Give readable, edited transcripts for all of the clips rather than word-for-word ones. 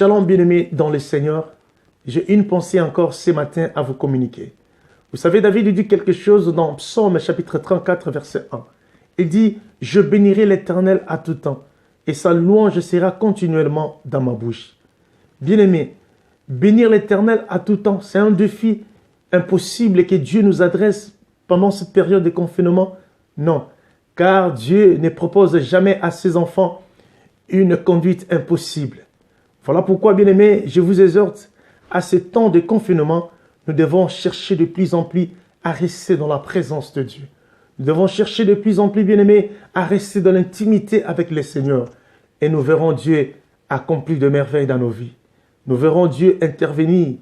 Shalom bien-aimés dans le Seigneur, j'ai une pensée encore ce matin à vous communiquer. Vous savez, David dit quelque chose dans Psaume chapitre 34 verset 1. Il dit « Je bénirai l'Éternel à tout temps, et sa louange sera continuellement dans ma bouche. » Bien-aimés, bénir l'Éternel à tout temps, c'est un défi impossible que Dieu nous adresse pendant cette période de confinement. Non, car Dieu ne propose jamais à ses enfants une conduite impossible. Voilà pourquoi, bien-aimés, je vous exhorte, à ce temps de confinement, nous devons chercher de plus en plus à rester dans la présence de Dieu. Nous devons chercher de plus en plus, bien-aimés, à rester dans l'intimité avec le Seigneur. Et nous verrons Dieu accomplir de merveilles dans nos vies. Nous verrons Dieu intervenir.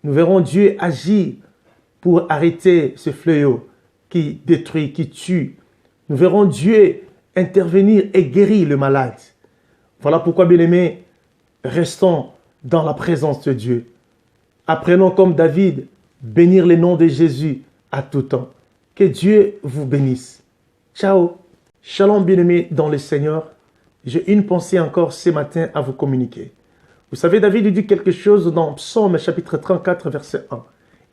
Nous verrons Dieu agir pour arrêter ce fléau qui détruit, qui tue. Nous verrons Dieu intervenir et guérir le malade. Voilà pourquoi, bien-aimés, restons dans la présence de Dieu. Apprenons comme David, bénir le nom de Jésus à tout temps. Que Dieu vous bénisse. Ciao. Shalom bien-aimés dans le Seigneur. J'ai une pensée encore ce matin à vous communiquer. Vous savez, David dit quelque chose dans Psaume chapitre 34 verset 1.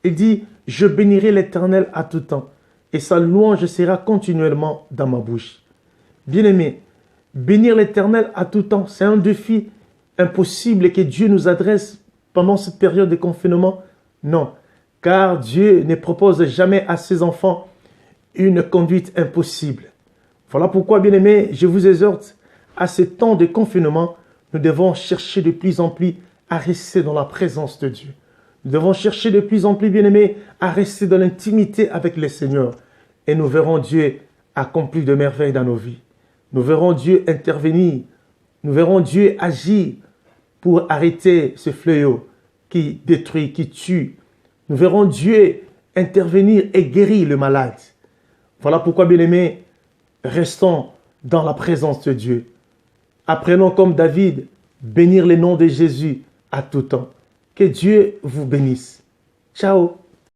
Il dit « Je bénirai l'Éternel à tout temps, et sa louange sera continuellement dans ma bouche. » Bien-aimés, bénir l'Éternel à tout temps, c'est un défi impossible que Dieu nous adresse pendant cette période de confinement. Non, car Dieu ne propose jamais à ses enfants une conduite impossible. Voilà pourquoi, bien-aimés, je vous exhorte, à ce temps de confinement, nous devons chercher de plus en plus à rester dans la présence de Dieu. Nous devons chercher de plus en plus, bien-aimés, à rester dans l'intimité avec le Seigneur. Et nous verrons Dieu accomplir de merveilles dans nos vies. Nous verrons Dieu intervenir. Nous verrons Dieu agir pour arrêter ce fléau qui détruit, qui tue. Nous verrons Dieu intervenir et guérir le malade. Voilà pourquoi, bien-aimés, restons dans la présence de Dieu. Apprenons comme David, bénir le nom de Jésus à tout temps. Que Dieu vous bénisse. Ciao.